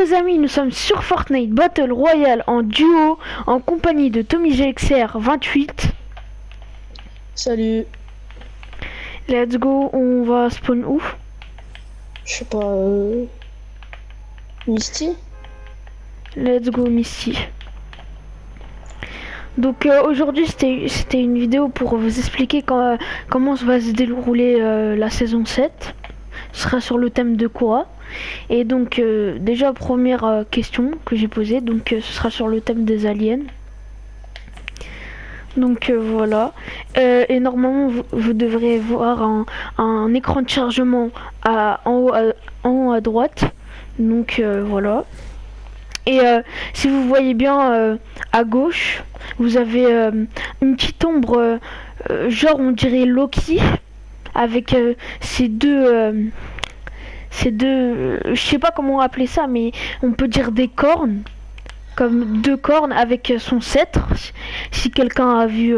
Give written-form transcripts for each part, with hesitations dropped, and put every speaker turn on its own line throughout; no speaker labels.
Les amis, nous sommes sur Fortnite Battle Royale en duo en compagnie de TommyGXR28.
Salut.
Let's go, on va spawn où?
Je sais pas, Misty.
Let's go Misty. Donc aujourd'hui c'était une vidéo pour vous expliquer comment va se dérouler la saison 7. Ce sera sur le thème de quoi? Et donc déjà première question que j'ai posée, donc ce sera sur le thème des aliens. Donc voilà. Et normalement vous devrez voir un écran de chargement en haut à droite. Donc voilà. Et si vous voyez bien à gauche, vous avez une petite ombre, genre on dirait Loki, avec ces deux, je sais pas comment appeler ça, mais on peut dire des cornes, comme deux cornes avec son sceptre. Si quelqu'un a vu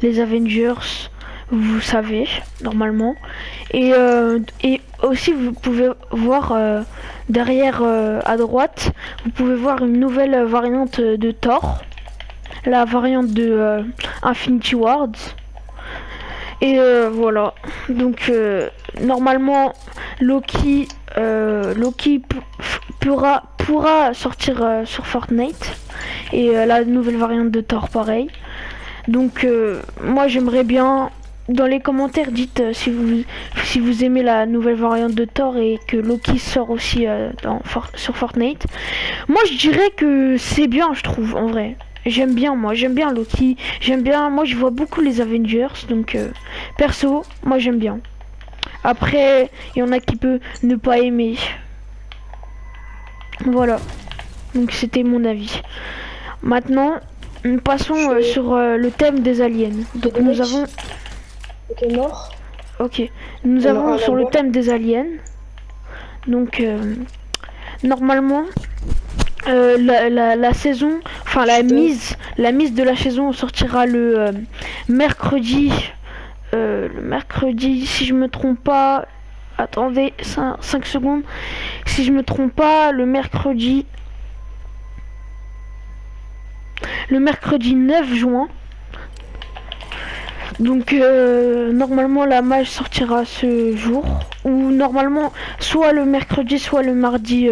les Avengers, vous savez normalement. Et aussi vous pouvez voir derrière à droite, vous pouvez voir une nouvelle variante de Thor, la variante de Infinity Wars. Et voilà, donc normalement Loki pourra sortir sur Fortnite, et la nouvelle variante de Thor pareil. Donc moi j'aimerais bien, dans les commentaires, dites si vous aimez la nouvelle variante de Thor et que Loki sort aussi sur Fortnite. Moi je dirais que c'est bien, je trouve, en vrai. J'aime bien Loki, moi je vois beaucoup les Avengers, donc perso, moi j'aime bien. Après, il y en a qui peut ne pas aimer. Voilà, donc c'était mon avis. Maintenant, nous passons sur le thème des aliens. Donc nous avons...
Ok, mort.
Ok, nous avons sur le thème des aliens. Donc normalement, la saison, enfin la mise de la saison sortira le mercredi. Le mercredi, si je me trompe pas, attendez 5 secondes, si je me trompe pas, le mercredi 9 juin. Donc normalement la mage sortira ce jour, ou normalement soit le mercredi soit le mardi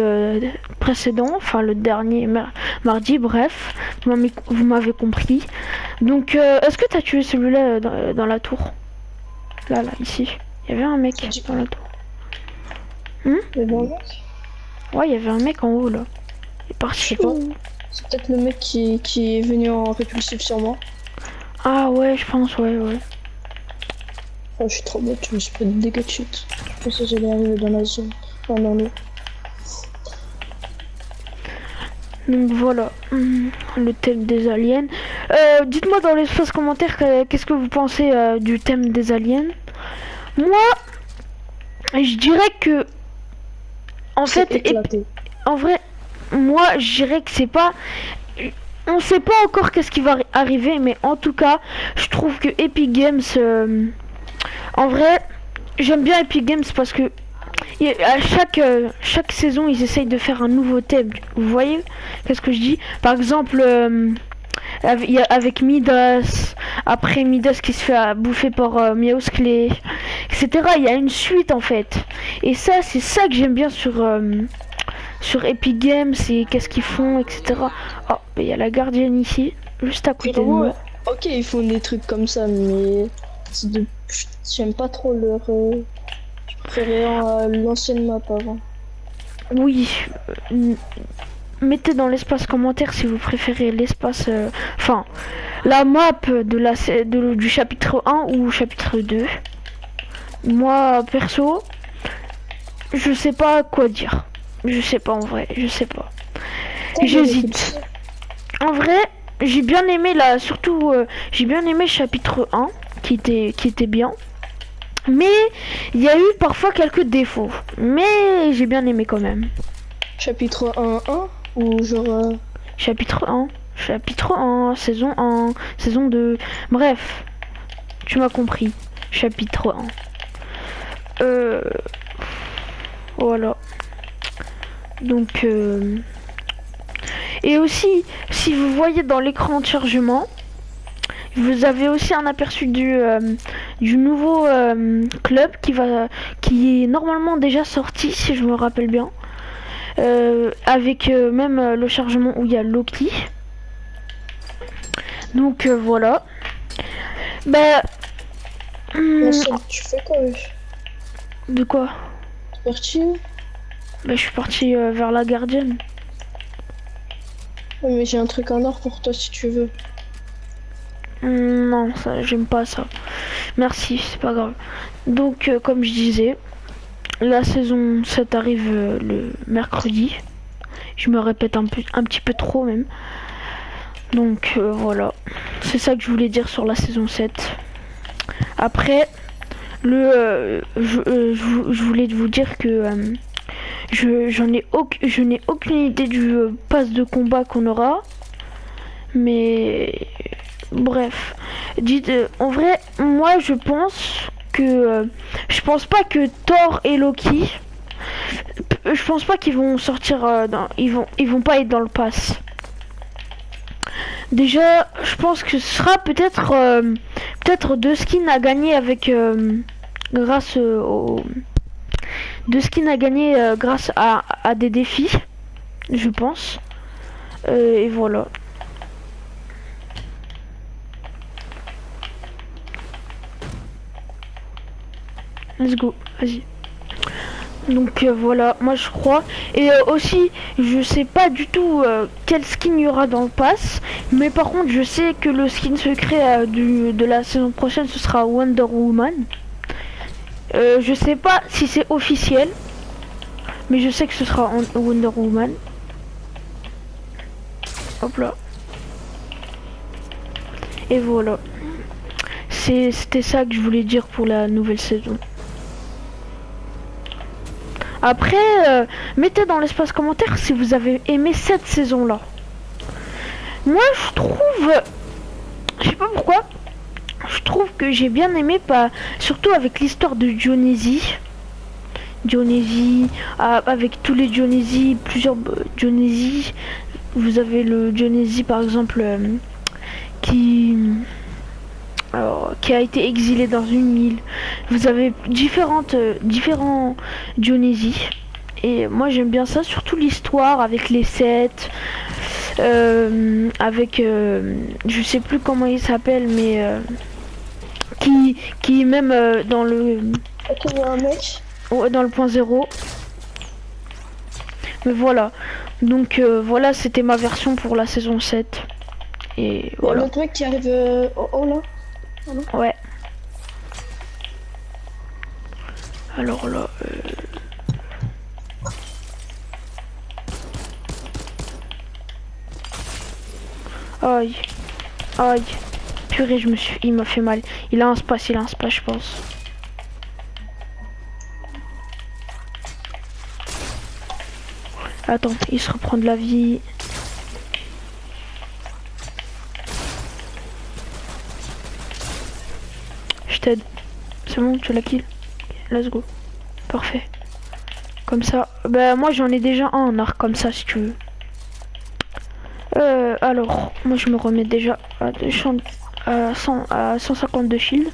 précédent, enfin le dernier mardi, bref, vous m'avez compris. Donc est-ce que t'as tué celui-là dans la tour? Là, ici, il y avait un mec dans la tour. Ouais, il y avait un mec en haut là. Il est parti.
C'est peut-être le mec qui est venu en répulsif sur moi.
Ah ouais, je pense, ouais.
Oh, je suis trop bête, je me suis pris des dégâts de chute. Je pensais que j'allais arriver dans la zone. Enfin, dans l'eau.
Donc voilà, le thème des aliens. Dites-moi dans l'espace commentaire qu'est-ce que vous pensez du thème des aliens. Moi, je dirais que... En fait, en vrai, moi, je dirais que c'est pas... On sait pas encore qu'est-ce qui va arriver, mais en tout cas, je trouve que Epic Games... en vrai, j'aime bien Epic Games parce que à chaque saison, ils essayent de faire un nouveau thème. Vous voyez qu'est-ce que je dis? Par exemple, avec Midas, après Midas qui se fait bouffer par Miausclé, etc. Il y a une suite en fait. Et ça, c'est ça que j'aime bien sur Epic Games, c'est qu'est-ce qu'ils font, etc. Oh, il y a la gardienne ici, juste à côté de moi.
Ok, ils font des trucs comme ça, mais j'aime pas trop leur... Je préférais l'ancienne map avant.
Oui, mettez dans l'espace commentaire si vous préférez l'espace... Enfin, la map du chapitre 1 ou chapitre 2. Moi, perso, je sais pas quoi dire. Je sais pas en vrai, je sais pas. J'hésite. En vrai, j'ai bien aimé surtout j'ai bien aimé chapitre 1 qui était bien. Mais il y a eu parfois quelques défauts. Mais j'ai bien aimé quand même.
Chapitre 1 ou genre...
Chapitre 1, saison 1, saison 2. Bref, tu m'as compris. Chapitre 1. Voilà. Donc et aussi, si vous voyez dans l'écran de chargement, vous avez aussi un aperçu du nouveau club qui est normalement déjà sorti, si je me rappelle bien, avec même le chargement où il y a Loki. Donc voilà. Bah,
Tu fais quoi?
de quoi?
T'es parti?
Bah, je suis parti vers la gardienne.
Ouais, mais j'ai un truc en or pour toi si tu veux.
Non, ça, j'aime pas ça. Merci, c'est pas grave. Donc, comme je disais, la saison 7 arrive le mercredi. Je me répète un petit peu trop même. Donc, voilà. C'est ça que je voulais dire sur la saison 7. Après, je voulais vous dire que je n'ai aucune idée du pass de combat qu'on aura. Mais bref, dites, en vrai, moi je pense que je pense pas que Thor et Loki, je pense pas qu'ils vont sortir ils vont pas être dans le pass. Déjà, je pense que ce sera peut-être deux skins à gagner avec grâce au deux skins à gagner grâce à des défis, je pense. Et voilà. Let's go, vas-y. Donc voilà, moi je crois. Et aussi, je sais pas du tout quel skin il y aura dans le pass. Mais par contre, je sais que le skin secret de la saison prochaine, ce sera Wonder Woman. Je sais pas si c'est officiel. Mais je sais que ce sera Wonder Woman. Hop là. Et voilà. C'était ça que je voulais dire pour la nouvelle saison. Après, mettez dans l'espace commentaire si vous avez aimé cette saison-là. Moi, je trouve... Je sais pas pourquoi. Je trouve que j'ai bien aimé, surtout avec l'histoire de Dionysie. Dionysie, avec tous les Dionysie, plusieurs Dionysie. Vous avez le Dionysie, par exemple, qui a été exilé dans une île. Vous avez différents Dionysie. Et moi j'aime bien ça, surtout l'histoire avec les sept, avec je sais plus comment il s'appelle, mais qui même dans le dans le point zéro. Mais voilà. Donc voilà, c'était ma version pour la saison 7. Et voilà.
L'autre mec qui arrive oh là.
Ouais. Alors là... Aïe. Aïe. Purée, il m'a fait mal. Il a un splash, je pense. Attends, il se reprend de la vie. Je t'aide. C'est bon, tu l'as kill. Let's go. Parfait. Comme ça. Bah moi j'en ai déjà un en arc comme ça si tu veux. Alors, moi je me remets déjà à 150 de shield.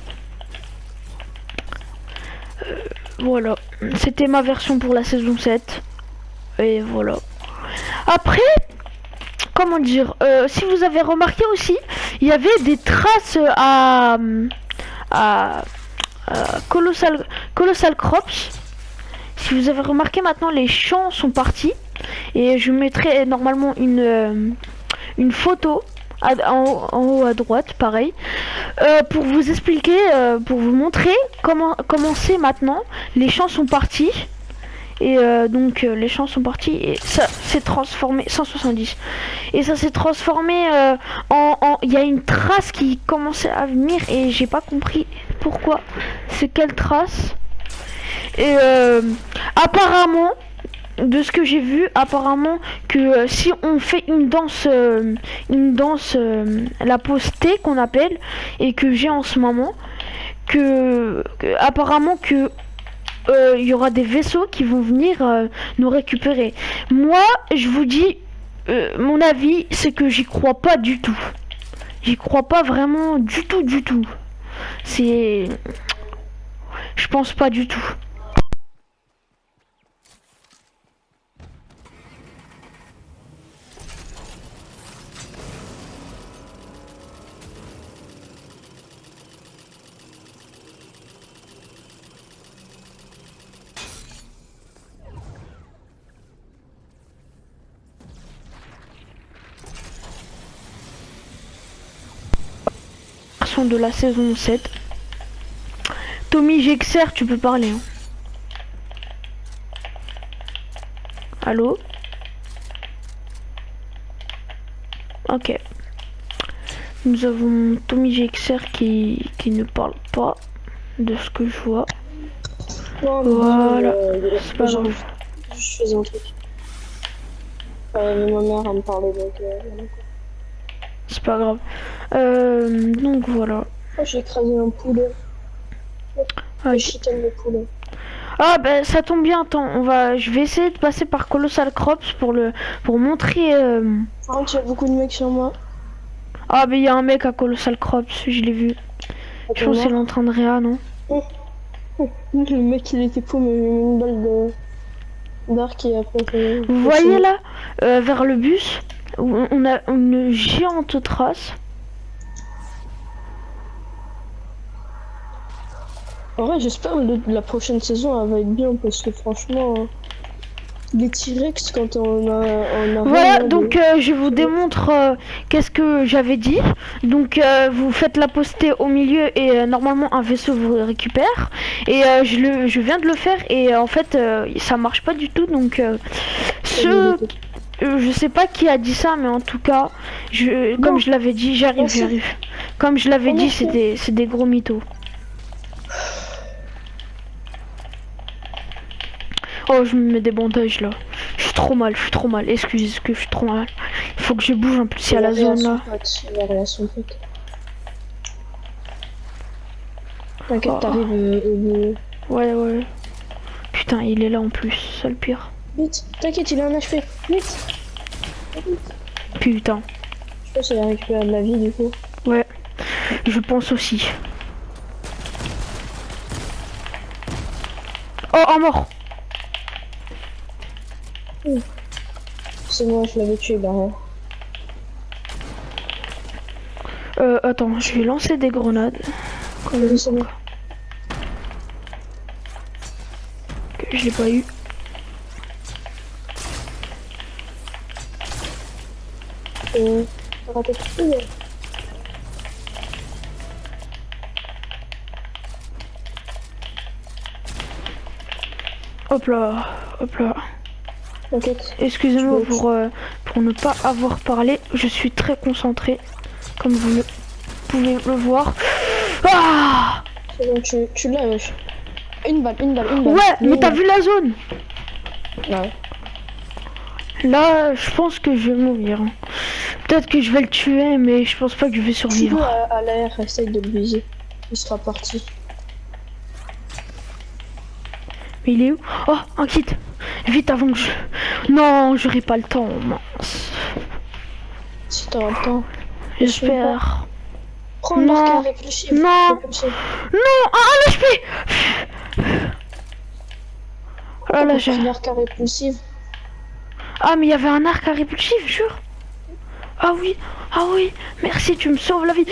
Voilà. C'était ma version pour la saison 7. Et voilà. Après, comment dire, si vous avez remarqué aussi, il y avait des traces à Colossal Crops. Si vous avez remarqué, maintenant les champs sont partis. Et je mettrai normalement une photo en haut à droite, pareil, pour vous expliquer, pour vous montrer comment c'est maintenant. Les champs sont partis. Et donc les champs sont partis et ça s'est transformé 170 et ça s'est transformé il y a une trace qui commençait à venir et j'ai pas compris pourquoi, c'est quelle trace. Et apparemment, de ce que j'ai vu, apparemment que si on fait une danse la pause T qu'on appelle et que j'ai en ce moment, apparemment que il y aura des vaisseaux qui vont venir nous récupérer. Moi, je vous dis, mon avis, c'est que j'y crois pas du tout. J'y crois pas vraiment du tout, du tout. C'est... Je pense pas du tout. De la saison 7. Tommy Gexer, tu peux parler. Hein. Allô? Ok. Nous avons Tommy Gexer qui ne parle pas de ce que je vois.
Non,
voilà.
C'est pas grave. Je faisais un truc. Ma mère me parlait donc.
C'est pas grave. Donc voilà.
Oh, j'ai écrasé un poulet.
Ah,
de poulet.
Ah bah ça tombe bien, attends, je vais essayer de passer par Colossal Crops pour montrer.
Par contre, il y a beaucoup de mecs sur moi.
Ah bah il y a un mec à Colossal Crops, je l'ai vu. Je pense que c'est l'Entraîneria, non?
Le mec il était fou, mais j'ai mis une balle d'arc et après.
Vous voyez là, vers le bus, où on a une géante trace.
En vrai, j'espère que la prochaine saison elle va être bien parce que franchement, les T-Rex quand on a
voilà, donc je vous démontre qu'est-ce que j'avais dit. Donc vous faites la postée au milieu et normalement un vaisseau vous récupère. Et je viens de le faire et en fait ça marche pas du tout. Donc je sais pas qui a dit ça, mais en tout cas, comme je l'avais dit, j'arrive. Comme je l'avais dit, c'est des gros mythos. Oh, je me mets des bandages là. Je suis trop mal. Excusez que je suis trop mal. Il faut que je bouge en plus, il y a la zone là.
T'inquiète, t'arrives au bout.
Ouais. Putain, il est là en plus, c'est le pire.
Vite, t'inquiète, il a un HP. Vite.
Putain.
Je pense qu'il a récupéré de la vie du coup.
Ouais, je pense aussi. Oh, un mort.
C'est moi, je l'avais tué, bah ouais.
Attends, je vais lancer des grenades.
C'est bon.
Que je l'ai pas eu.
T'as raté tout.
Hop là. Excusez-moi pour ne pas avoir parlé. Je suis très concentré, comme vous pouvez le voir. Ah,
c'est bon, tu l'as. Une balle.
Ouais, mais t'as vu la zone?
Ouais.
Là, je pense que je vais mourir. Peut-être que je vais le tuer, mais je pense pas que je vais survivre.
À l'air, essaye de le viser. Il sera parti.
Mais il est où? Oh, un kit. Vite avant que je... Non, j'aurai pas le temps, mince.
Si t'auras le temps.
J'espère.
Prends l'arc à réfléchir.
Non, un HP. Oh là, j'ai...
l'arc à répulsif.
Ah, mais il y avait un arc à répulsif, jure. Ah oui, merci, tu me sauves la vie.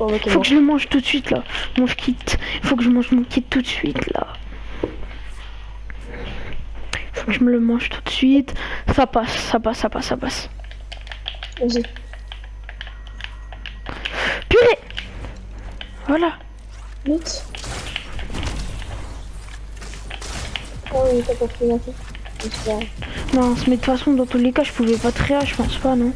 Oh,
okay,
faut que je le mange tout de suite là, mon kit. Faut que je mange mon kit tout de suite là. Faut que je me le mange tout de suite. Ça passe.
Vas-y.
Purée. Voilà.
Vite. Oh oui, t'as pas pris la tête.
Non, mais de toute façon, dans tous les cas, je pouvais pas trier, je pense pas, non.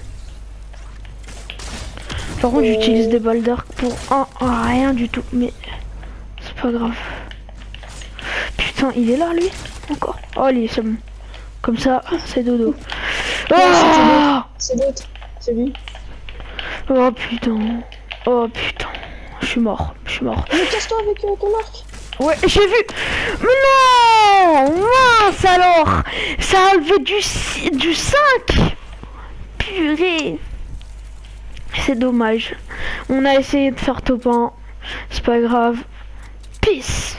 Par contre, j'utilise des balles d'arc pour rien du tout, mais c'est pas grave. Putain, il est là, lui, encore. Oh, allez, c'est bon. Comme ça, c'est dodo.
C'est l'autre, c'est lui.
Oh putain, je suis mort.
Mais casse-toi avec ton arc.
Ouais, j'ai vu. Mais non, mince alors. Ça a levé du 5. Purée. C'est dommage. On a essayé de faire top 1. C'est pas grave. Peace.